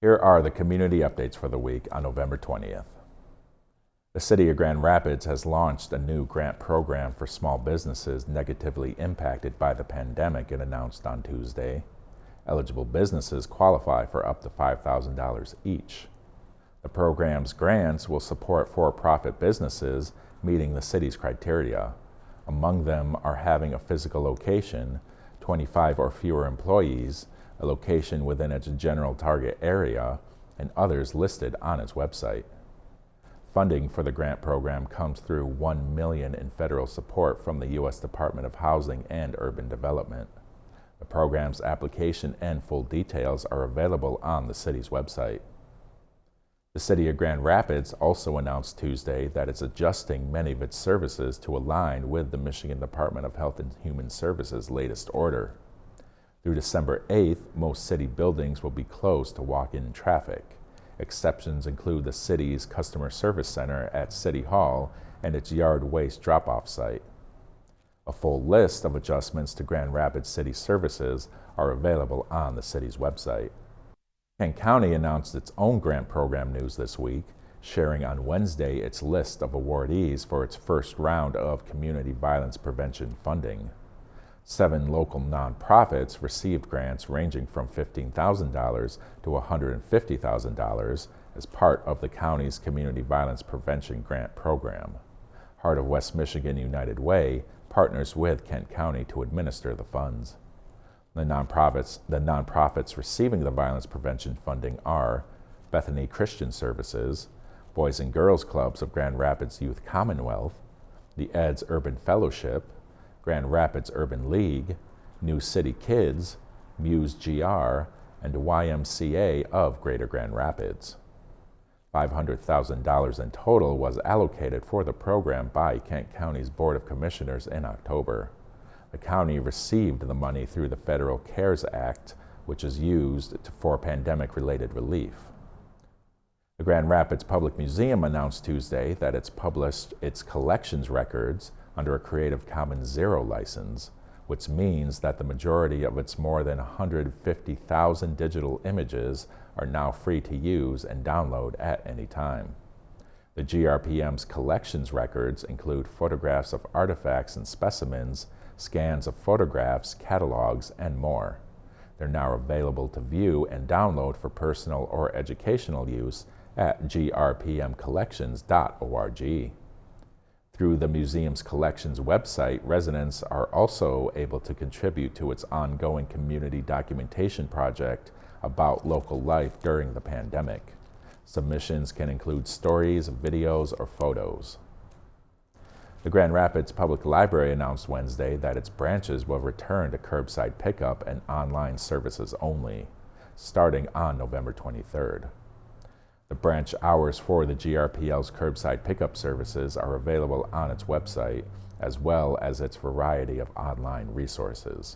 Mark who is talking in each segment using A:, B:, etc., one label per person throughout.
A: Here are the community updates for the week on November 20th. The City of Grand Rapids has launched a new grant program for small businesses negatively impacted by the pandemic, it announced on Tuesday. Eligible businesses qualify for up to $5,000 each. The program's grants will support for-profit businesses meeting the city's criteria. Among them are having a physical location, 25 or fewer employees, a location within its general target area, and others listed on its website. Funding for the grant program comes through $1 million in federal support from the U.S. Department of Housing and Urban Development. The program's application and full details are available on the city's website. The City of Grand Rapids also announced Tuesday that it's adjusting many of its services to align with the Michigan Department of Health and Human Services' latest order. Through December 8th, most city buildings will be closed to walk-in traffic. Exceptions include the city's customer service center at City Hall and its yard waste drop-off site. A full list of adjustments to Grand Rapids City services are available on the city's website. Kent County announced its own grant program news this week, sharing on Wednesday its list of awardees for its first round of community violence prevention funding. 7 local nonprofits received grants ranging from $15,000 to $150,000 as part of the county's Community Violence Prevention Grant Program. Heart of West Michigan United Way partners with Kent County to administer the funds. The nonprofits receiving the violence prevention funding are Bethany Christian Services, Boys and Girls Clubs of Grand Rapids Youth Commonwealth, the EDS Urban Fellowship, Grand Rapids Urban League, New City Kids, Muse GR, and YMCA of Greater Grand Rapids. $500,000 in total was allocated for the program by Kent County's Board of Commissioners in October. The county received the money through the Federal CARES Act, which is used for pandemic-related relief. The Grand Rapids Public Museum announced Tuesday that it's published its collections records under a Creative Commons Zero license, which means that the majority of its more than 150,000 digital images are now free to use and download at any time. The GRPM's collections records include photographs of artifacts and specimens, scans of photographs, catalogs, and more. They're now available to view and download for personal or educational use at grpmcollections.org. Through the museum's collections website, residents are also able to contribute to its ongoing community documentation project about local life during the pandemic. Submissions can include stories, videos, or photos. The Grand Rapids Public Library announced Wednesday that its branches will return to curbside pickup and online services only, starting on November 23rd. The branch hours for the GRPL's curbside pickup services are available on its website, as well as its variety of online resources.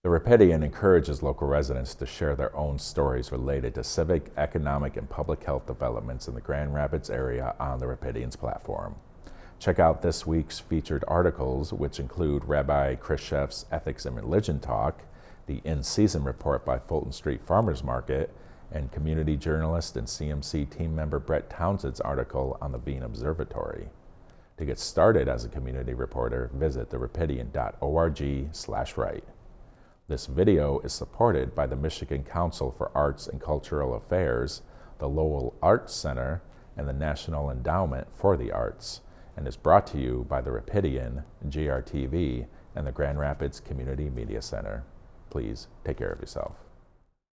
A: The Rapidian encourages local residents to share their own stories related to civic, economic, and public health developments in the Grand Rapids area on the Rapidian's platform. Check out this week's featured articles, which include Rabbi Khrushchev's Ethics and Religion Talk, the In-Season Report by Fulton Street Farmers Market, and community journalist and CMC team member Brett Townsend's article on the Bean Observatory. To get started as a community reporter, visit therapidian.org/write. This video is supported by the Michigan Council for Arts and Cultural Affairs, the Lowell Arts Center, and the National Endowment for the Arts, and is brought to you by the Rapidian, GRTV, and the Grand Rapids Community Media Center. Please take care of yourself.